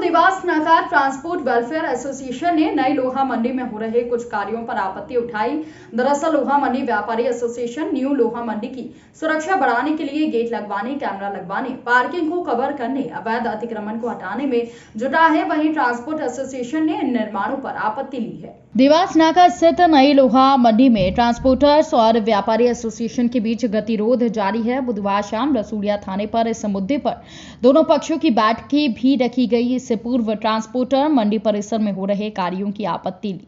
देवास नाका transport welfare association ने नई लोहा मंडी में हो रहे कुछ कार्यों पर आपत्ति उठाई। दरअसल लोहा मंडी व्यापारी एसोसिएशन न्यू लोहा मंडी की सुरक्षा बढ़ाने के लिए गेट लगवाने, कैमरा लगवाने, पार्किंग को कवर करने, अवैध अतिक्रमण को हटाने में जुटा है। वहीं ट्रांसपोर्ट एसोसिएशन ने इन निर्माणों पर आपत्ति ली है। देवास नाका स्थित नई लोहा मंडी में ट्रांसपोर्टर्स और व्यापारी एसोसिएशन के बीच गतिरोध जारी है। बुधवार शाम रसूलिया थाने पर इस मुद्दे पर दोनों पक्षों की बैठकें भी रखी गई। इससे पूर्व ट्रांसपोर्टर मंडी परिसर में हो रहे कार्यों की आपत्ति ली।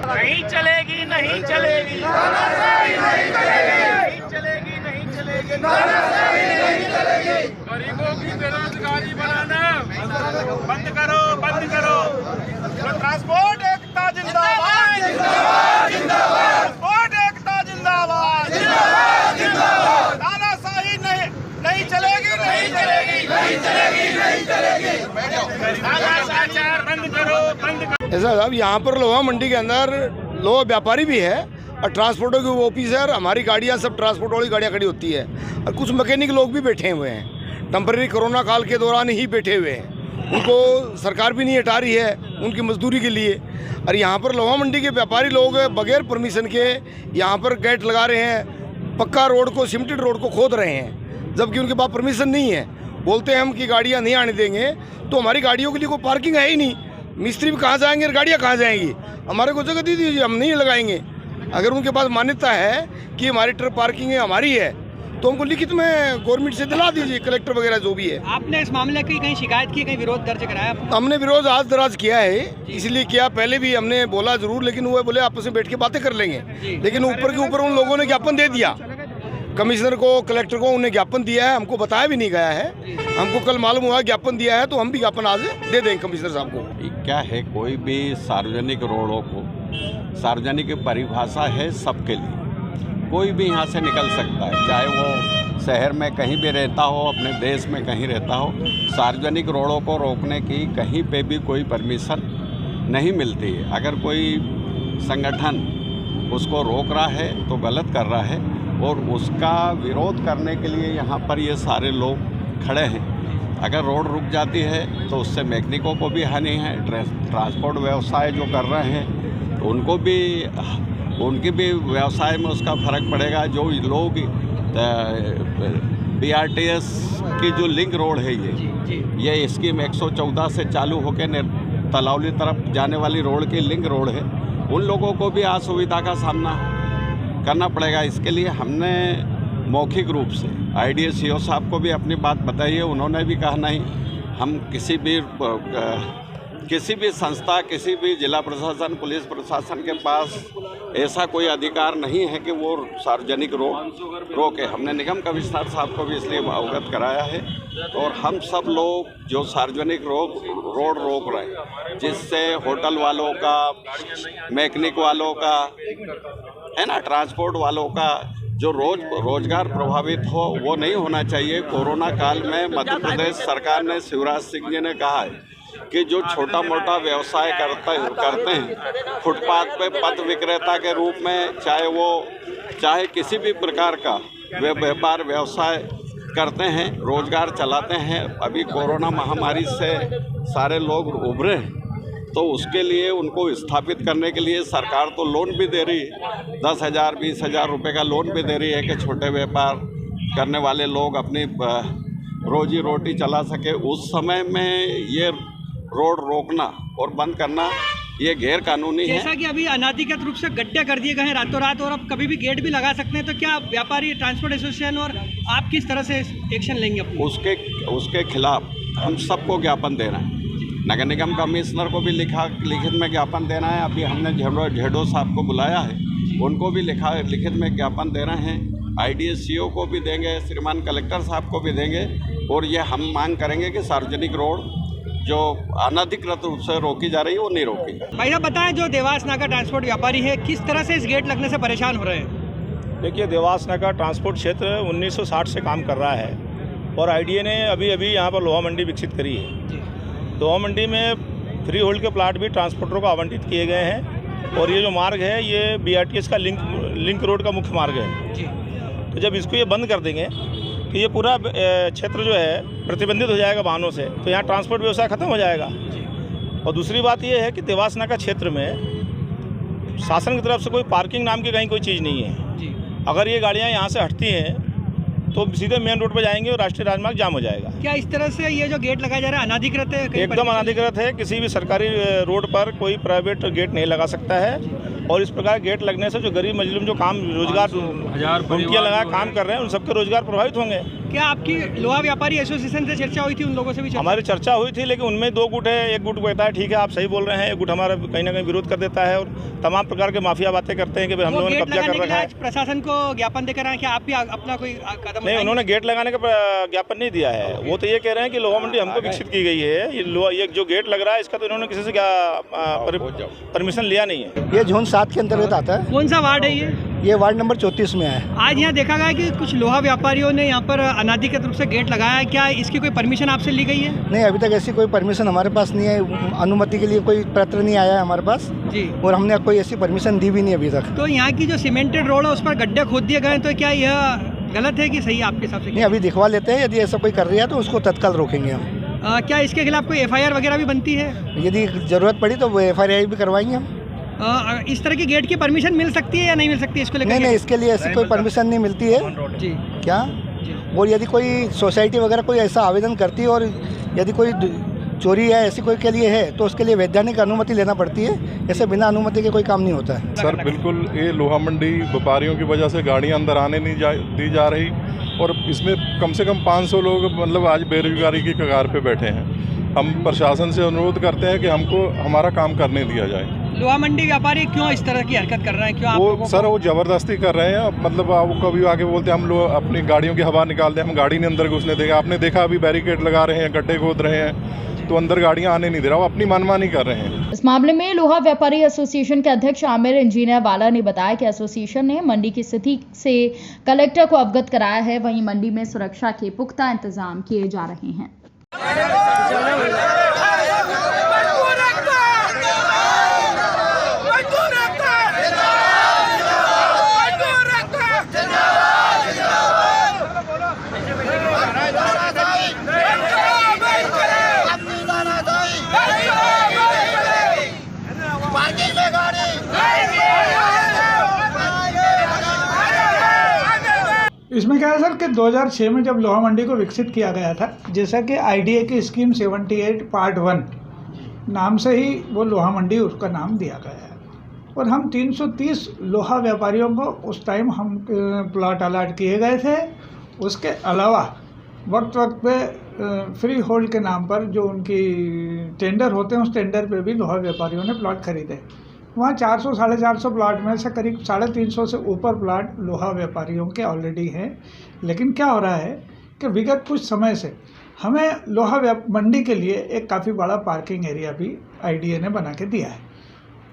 नहीं चलेगी, नहीं चलेगी, नहीं चलेगी, नहीं चलेगी। गरीबों की बेरोजगारी बनाना बंद करो, बंद करो। ट्रांसपोर्ट एकता जिंदाबाद, ट्रांसपोर्ट एकता जिंदाबाद, तानाशाही नहीं चलेगी, नहीं चलेगी, नहीं चलेगी, नहीं चलेगी। भ्रष्टाचार बंद करो, बंद करो। ऐसा साहब, यहाँ पर लोहा मंडी के अंदर लोहा व्यापारी भी है और ट्रांसपोर्टर की ऑफिस है और हमारी गाड़ियाँ सब ट्रांसपोर्ट वाली गाड़ियाँ खड़ी होती है और कुछ मैकेनिक लोग भी बैठे हुए हैं। टेम्परेरी कोरोना काल के दौरान ही बैठे हुए हैं, उनको सरकार भी नहीं हटा रही है उनकी मजदूरी के लिए। और यहाँ पर लोहा मंडी के व्यापारी लोग बगैर परमिशन के यहाँ पर गेट लगा रहे हैं, पक्का रोड को, सीमेंटेड रोड को खोद रहे हैं, जबकि उनके पास परमिशन नहीं है। बोलते हैं हम कि गाड़ियाँ नहीं आने देंगे, तो हमारी गाड़ियों के लिए कोई पार्किंग है ही नहीं। मिस्त्री भी कहाँ जाएंगे और गाड़ियाँ कहाँ जाएंगी? हमारे को जगह दे दीजिए, हम नहीं लगाएंगे। अगर उनके पास मान्यता है कि हमारी ट्रक पार्किंग है, हमारी है, तो हमको लिखित में गवर्नमेंट से दिला दीजिए, कलेक्टर वगैरह जो भी है। आपने इस मामले की कहीं शिकायत की, कहीं विरोध दर्ज कराया? हमने विरोध आज दराज किया है, इसलिए किया। पहले भी हमने बोला जरूर, लेकिन वो बोले आपस में बैठ के बातें कर लेंगे। लेकिन ऊपर के ऊपर उन लोगों ने ज्ञापन दे दिया, कमिश्नर को, कलेक्टर को उन्हें ज्ञापन दिया है, हमको बताया भी नहीं गया है। हमको कल मालूम हुआ ज्ञापन दिया है, तो हम भी ज्ञापन आज दे देंगे कमिश्नर साहब को। क्या है, कोई भी सार्वजनिक रोडों को, सार्वजनिक परिभाषा है सबके लिए, कोई भी यहाँ से निकल सकता है, चाहे वो शहर में कहीं भी रहता हो, अपने देश में कहीं रहता हो। सार्वजनिक रोडों को रोकने की कहीं पे भी कोई परमिशन नहीं मिलती है। अगर कोई संगठन उसको रोक रहा है तो गलत कर रहा है, और उसका विरोध करने के लिए यहाँ पर ये सारे लोग खड़े हैं। अगर रोड रुक जाती है तो उससे मैकेनिकों को भी हानि है, ट्रांसपोर्ट व्यवसाय जो कर रहे हैं तो उनकी भी व्यवसाय में उसका फ़र्क पड़ेगा। जो लोग BRTS की जो लिंक रोड है, ये स्कीम 114 से चालू होकर तलावली तरफ जाने वाली रोड की लिंक रोड है, उन लोगों को भी असुविधा का सामना करना पड़ेगा। इसके लिए हमने मौखिक रूप से IDSCO साहब को भी अपनी बात बताई है। उन्होंने भी कहा नहीं, हम किसी भी संस्था, किसी भी जिला प्रशासन, पुलिस प्रशासन के पास ऐसा कोई अधिकार नहीं है कि वो सार्वजनिक रोड रोके। हमने निगम कमिश्नर साहब को भी इसलिए अवगत कराया है। और हम सब लोग जो सार्वजनिक रोड रोक रहे हैं, जिससे होटल वालों का, मैकेनिक वालों का, है ना, ट्रांसपोर्ट वालों का जो रोजगार प्रभावित हो, वो नहीं होना चाहिए। कोरोना काल में मध्य प्रदेश सरकार ने, शिवराज सिंह जी ने कहा है कि जो छोटा मोटा व्यवसाय करते हैं फुटपाथ पे, पथ विक्रेता के रूप में, चाहे किसी भी प्रकार का व्यापार व्यवसाय करते हैं, रोजगार चलाते हैं, अभी कोरोना महामारी से सारे लोग उभरे हैं, तो उसके लिए उनको स्थापित करने के लिए सरकार तो लोन भी दे रही है, 10,000 20,000 रुपये का लोन भी दे रही है कि छोटे व्यापार करने वाले लोग अपनी रोजी रोटी चला सके। उस समय में ये रोड रोकना और बंद करना ये गैर कानूनी है। जैसा कि अभी अनाधिकृत रूप से गड्ढे कर दिए गए हैं रातों रात, और अब कभी भी गेट भी लगा सकते हैं, तो क्या व्यापारी, ट्रांसपोर्ट एसोसिएशन और आप किस तरह से एक्शन लेंगे? उसके खिलाफ हम सबको ज्ञापन देना है। नगर निगम कमिश्नर को भी लिखित में ज्ञापन देना है। अभी हमने झेडो साहब को बुलाया है, उनको भी लिखित में ज्ञापन देना है। IDSCO को भी देंगे, श्रीमान कलेक्टर साहब को भी देंगे, और ये हम मांग करेंगे कि सार्वजनिक रोड जो अनधिकृत रूप से रोकी जा रही है वो नहीं रोकी। भाई साहब बताएं, जो देवास नाका ट्रांसपोर्ट व्यापारी है किस तरह से इस गेट लगने से परेशान हो रहे हैं? देखिए, देवास नाका ट्रांसपोर्ट क्षेत्र 1960 से काम कर रहा है और आईडीए ने अभी यहाँ पर लोहा मंडी विकसित करी है। लोहा मंडी में फ्री होल्ड के प्लाट भी ट्रांसपोर्टरों को आवंटित किए गए हैं और ये जो मार्ग है ये BRTS का लिंक रोड का मुख्य मार्ग है। तो जब इसको ये बंद कर देंगे तो ये पूरा क्षेत्र जो है प्रतिबंधित हो जाएगा वाहनों से, तो यहाँ ट्रांसपोर्ट व्यवसाय खत्म हो जाएगा। और दूसरी बात ये है कि देवास नाका क्षेत्र में शासन की तरफ से कोई पार्किंग नाम की कहीं कोई चीज़ नहीं है। अगर ये गाड़ियाँ यहाँ से हटती हैं तो सीधे मेन रोड पर जाएंगे और राष्ट्रीय राजमार्ग जाम हो जाएगा। क्या इस तरह से ये जो गेट लगाया जा रहा है अनाधिकृत है? एकदम अनाधिकृत है। किसी भी सरकारी रोड पर कोई प्राइवेट गेट नहीं लगा सकता है और इस प्रकार गेट लगने से जो गरीब मजलूम जो काम रोजगार गुमटियाँ लगा काम कर रहे हैं उन सबके रोजगार प्रभावित होंगे। क्या आपकी लोहा व्यापारी एसोसिएशन से चर्चा हुई थी? उन लोगों से भी हमारी चर्चा हुई थी, लेकिन उनमें दो गुट है। एक गुट कहता है ठीक है आप सही बोल रहे हैं, एक गुट हमारा कहीं ना कहीं विरोध कर देता है और तमाम प्रकार के माफिया बातें करते हैं कि हम लोगों ने कब्जा कर रखा है। प्रशासन को ज्ञापन देकर आए, क्या आप भी अपना कोई कदम? नहीं, उन्होंने गेट लगाने का ज्ञापन नहीं दिया है। वो तो ये कह रहे हैं कि लोहा मंडी हमको विकसित की गई है, ये जो गेट लग रहा है इसका तो इन्होंने किसी से परमिशन लिया नहीं है। ये जोन 7 के अंतर्गत आता है। कौन सा वार्ड है ये वार्ड नंबर 34 में है। आज यहाँ देखा गया कि कुछ लोहा व्यापारियों ने यहाँ पर अनाधिकृत रूप से गेट लगाया है। क्या इसकी कोई परमिशन आपसे ली गई है? नहीं, अभी तक ऐसी कोई परमिशन हमारे पास नहीं है। अनुमति के लिए कोई पत्र नहीं आया है हमारे पास जी, और हमने कोई ऐसी परमिशन दी भी नहीं अभी तक। तो यहाँ की जो सीमेंटेड रोड है उस पर गड्ढे खोद दिए गए, तो क्या यह गलत है कि सही आपके हिसाब से? नहीं, अभी दिखवा लेते हैं। यदि ऐसा कोई कर रहा है तो उसको तत्काल रोकेंगे हम। क्या इसके खिलाफ कोई FIR वगैरह भी बनती है? यदि जरूरत पड़ी तो FIR भी करवाएंगे हम। इस तरह की गेट की परमिशन मिल सकती है या नहीं मिल सकती इसको लेकर? नहीं, इसके लिए ऐसी कोई परमिशन नहीं मिलती है जी। क्या और यदि कोई सोसाइटी वगैरह कोई ऐसा आवेदन करती है और यदि कोई चोरी है ऐसी कोई के लिए है तो उसके लिए वैधानिक अनुमति लेना पड़ती है। ऐसे बिना अनुमति के कोई काम नहीं होता है। सर बिल्कुल, ये लोहा मंडी व्यापारियों की वजह से गाड़ियां अंदर आने नहीं दी जा रही और इसमें कम से कम 500 लोग मतलब आज बेरोजगारी की कगार पे बैठे हैं। हम प्रशासन से अनुरोध करते हैं कि हमको हमारा काम करने दिया जाए। लोहा मंडी व्यापारी क्यों इस तरह की हरकत कर रहे हैं? क्यों वो सर वो ज़बरदस्ती कर रहे हैं। मतलब वो कभी आके बोलते हैं हम लोग अपनी गाड़ियों की हवा निकाल दें, हम गाड़ी नहीं अंदर घुसने देंगे। आपने देखा अभी बैरिकेड लगा रहे हैं, गड्ढे खोद रहे हैं, तो अंदर गाड़ियां आने नहीं दे रहा। वो अपनी मनमानी कर रहे हैं। इस मामले में लोहा व्यापारी एसोसिएशन के अध्यक्ष आमिर इंजीनियर वाला ने बताया कि एसोसिएशन ने मंडी की स्थिति से कलेक्टर को अवगत कराया है। वहीं मंडी में सुरक्षा के पुख्ता इंतजाम किए जा रहे हैं। इसमें क्या है सर कि 2006 में जब लोहा मंडी को विकसित किया गया था, जैसा कि आईडीए की स्कीम 78 पार्ट 1 नाम से ही वो लोहा मंडी उसका नाम दिया गया है और हम 330 लोहा व्यापारियों को उस टाइम हम प्लॉट अलाट किए गए थे। उसके अलावा वक्त वक्त पे फ्री होल्ड के नाम पर जो उनकी टेंडर होते हैं उस टेंडर पे भी लोहा व्यापारियों ने प्लॉट खरीदे। वहाँ 400 साढ़े 400 प्लाट में से करीब 350 से ऊपर प्लाट लोहा व्यापारियों के ऑलरेडी हैं। लेकिन क्या हो रहा है कि विगत कुछ समय से हमें लोहा मंडी के लिए एक काफ़ी बड़ा पार्किंग एरिया भी आईडीए ने बना के दिया है।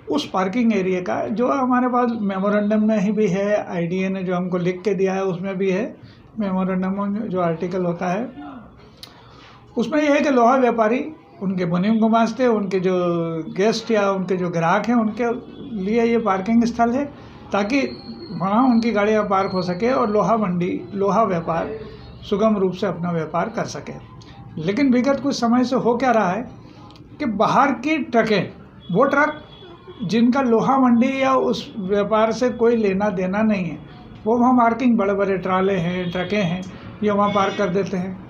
उस पार्किंग एरिया का जो हमारे पास मेमोरेंडम में ही भी है, आईडीए ने जो हमको लिख के दिया है उसमें भी है। मेमोरेंडम में जो आर्टिकल होता है उसमें यह है कि लोहा व्यापारी उनके मुनीम गुमास्ते, उनके जो गेस्ट या उनके जो ग्राहक हैं उनके लिए ये पार्किंग स्थल है ताकि वहाँ उनकी गाड़ियाँ पार्क हो सके और लोहा मंडी लोहा व्यापार सुगम रूप से अपना व्यापार कर सके। लेकिन विगत कुछ समय से हो क्या रहा है कि बाहर की ट्रकें, वो ट्रक जिनका लोहा मंडी या उस व्यापार से कोई लेना देना नहीं है, वो वहाँ पार्किंग बड़े बड़े ट्राले हैं, ट्रकें हैं, ये वहाँ पार्क कर देते हैं।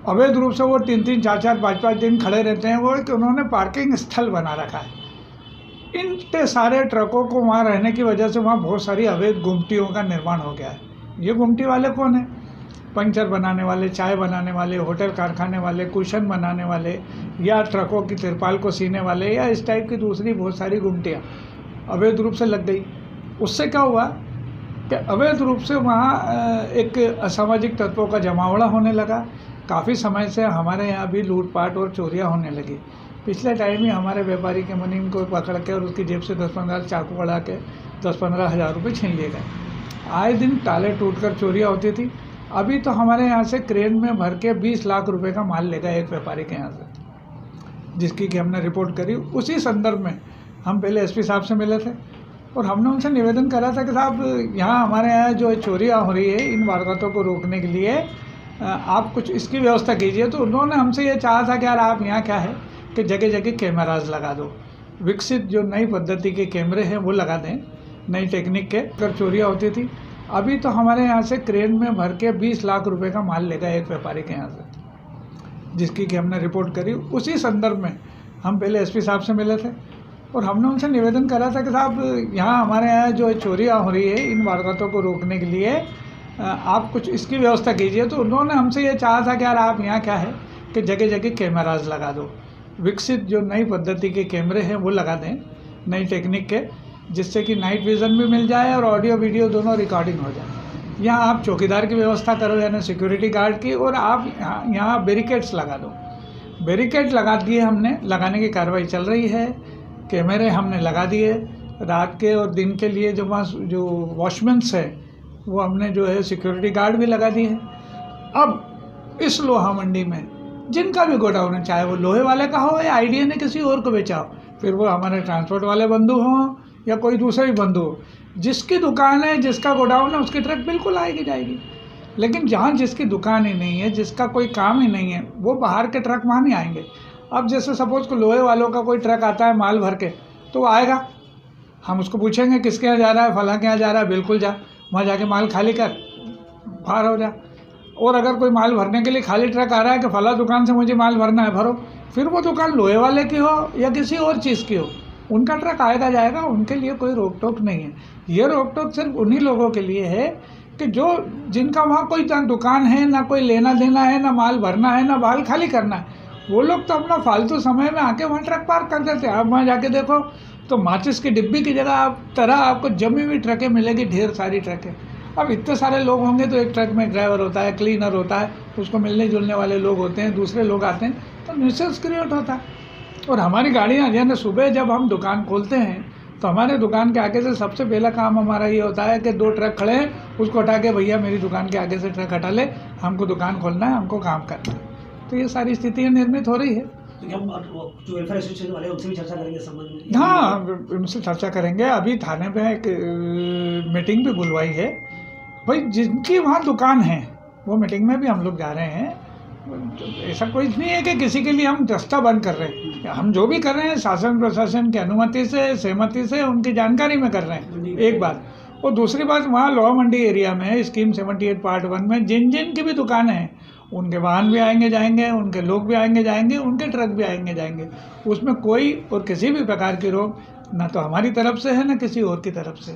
अवैध रूप से वो 3-3 4-4 5-5 दिन खड़े रहते हैं। वो कि उन्होंने पार्किंग स्थल बना रखा है। इन सारे ट्रकों को वहाँ रहने की वजह से वहाँ बहुत सारी अवैध गुमटियों का निर्माण हो गया है। ये गुमटी वाले कौन हैं? पंचर बनाने वाले, चाय बनाने वाले, होटल कारखाने वाले, कुशन बनाने वाले या ट्रकों की तिरपाल को सीने वाले या इस टाइप की दूसरी बहुत सारी गुमटियाँ अवैध रूप से लग गई। उससे क्या हुआ कि अवैध रूप से वहाँ एक असामाजिक तत्वों का जमावड़ा होने लगा। काफ़ी समय से हमारे यहाँ भी लूटपाट और चोरियाँ होने लगी। पिछले टाइम ही हमारे व्यापारी के मुनीम को पकड़ के और उसकी जेब से 10-15 चाकू बढ़ा के 10-15 हज़ार रुपये छीन लिए गए। आए दिन ताले टूटकर चोरियाँ होती थी। अभी तो हमारे यहाँ से क्रेन में भर के 20 लाख रुपए का माल ले गए एक व्यापारी के यहाँ से, जिसकी कि हमने रिपोर्ट करी। उसी संदर्भ में हम पहले एसपी साहब से मिले थे और हमने उनसे निवेदन करा था कि साहब यहाँ हमारे यहाँ जो चोरियाँ हो रही है, इन वारदातों को रोकने के लिए आप कुछ इसकी व्यवस्था कीजिए। तो उन्होंने हमसे ये चाहा था कि यार आप यहाँ क्या है कि जगह जगह कैमराज लगा दो, विकसित जो नई पद्धति के कैमरे हैं वो लगा दें, नई टेक्निक के। अगर चोरियाँ होती थी, अभी तो हमारे यहाँ से क्रेन में भर के 20 लाख रुपए का माल ले गए एक व्यापारी के यहाँ से, जिसकी कि हमने रिपोर्ट करी। उसी संदर्भ में हम पहले एसपी साहब से मिले थे और हमने उनसे निवेदन करा था कि साहब यहाँ हमारे यहाँ जो चोरियाँ हो रही है, इन वारदातों को रोकने के लिए आप कुछ इसकी व्यवस्था कीजिए। तो उन्होंने हमसे ये चाहा था कि यार आप यहाँ क्या है कि जगह जगह कैमराज लगा दो, विकसित जो नई पद्धति के कैमरे हैं वो लगा दें, नई टेक्निक के, जिससे कि नाइट विज़न भी मिल जाए और ऑडियो वीडियो दोनों रिकॉर्डिंग हो जाए। यहाँ आप चौकीदार की व्यवस्था करो, यानी सिक्योरिटी गार्ड की, और आप यहाँ बैरिकेड्स लगा दो। बैरिकेड लगा दिए हमने, लगाने की कार्रवाई चल रही है। कैमरे हमने लगा दिए रात के और दिन के लिए। जो वॉचमैन्स है वो हमने जो है सिक्योरिटी गार्ड भी लगा दिए हैं। अब इस लोहा मंडी में जिनका भी गोडाउन है, चाहे वो लोहे वाले का हो या आईडीए ने किसी और को बेचा हो, फिर वो हमारे ट्रांसपोर्ट वाले बंधु हों या कोई दूसरे बंधु हो, जिसकी दुकान है, जिसका गोडाउन है, उसकी ट्रक बिल्कुल आएगी जाएगी। लेकिन जहाँ जिसकी दुकान ही नहीं है, जिसका कोई काम ही नहीं है, वो बाहर के ट्रक वहाँ नहीं आएंगे। अब जैसे सपोज को लोहे वालों का कोई ट्रक आता है माल भर के, तो वो आएगा, हम उसको पूछेंगे किसके यहाँ जा रहा है, फलां के यहाँ जा रहा है, बिल्कुल जा, वहाँ जाके माल खाली कर, बाहर हो जा। और अगर कोई माल भरने के लिए खाली ट्रक आ रहा है कि फला दुकान से मुझे माल भरना है, भरो, फिर वो दुकान लोहे वाले की हो या किसी और चीज़ की हो, उनका ट्रक आएगा जाएगा, उनके लिए कोई रोक टोक नहीं है। ये रोक टोक सिर्फ उन्हीं लोगों के लिए है कि जो जिनका वहाँ कोई दुकान है, ना कोई लेना देना है, ना माल भरना है, ना माल खाली करना है। वो लोग तो अपना फालतू समय में आके वहाँ ट्रक पार्क कर देते हैं। आप वहाँ जाके देखो तो माचिस की डिब्बी की जगह आपको जमी हुई ट्रकें मिलेगी, ढेर सारी ट्रकें। अब इतने सारे लोग होंगे तो एक ट्रक में ड्राइवर होता है, क्लीनर होता है, उसको मिलने जुलने वाले लोग होते हैं, दूसरे लोग आते हैं, तो न्यूसेंस क्रिएट होता है। और हमारी गाड़ियाँ यानी सुबह जब हम दुकान खोलते हैं तो हमारे दुकान के आगे से सबसे पहला काम हमारा ये होता है कि 2 ट्रक खड़े हैं, उसको हटा के भैया मेरी दुकान के आगे से ट्रक हटा ले, हमको दुकान खोलना है, हमको काम करना है। तो ये सारी स्थितियाँ निर्मित हो रही है। तो हम जो वेलफेयर एसोसिएशन वाले उनसे भी चर्चा करेंगे संबंध में? हाँ, उनसे चर्चा करेंगे। अभी थाने पे एक मीटिंग भी बुलवाई है भाई, जिनकी वहाँ दुकान है वो मीटिंग में भी हम लोग जा रहे हैं। ऐसा कोई नहीं है कि किसी के लिए हम रास्ता बंद कर रहे हैं। हम जो भी कर रहे हैं शासन प्रशासन की अनुमति से, सहमति से, उनकी जानकारी में कर रहे हैं, एक बात। और दूसरी बात, वहाँ लोहा मंडी एरिया में स्कीम 78 पार्ट 1 में जिन की भी दुकानें हैं, उनके वाहन भी आएंगे जाएंगे, उनके लोग भी आएंगे जाएंगे, उनके ट्रक भी आएंगे जाएंगे। उसमें कोई और किसी भी प्रकार की रोक ना तो हमारी तरफ से है, ना किसी और की तरफ से।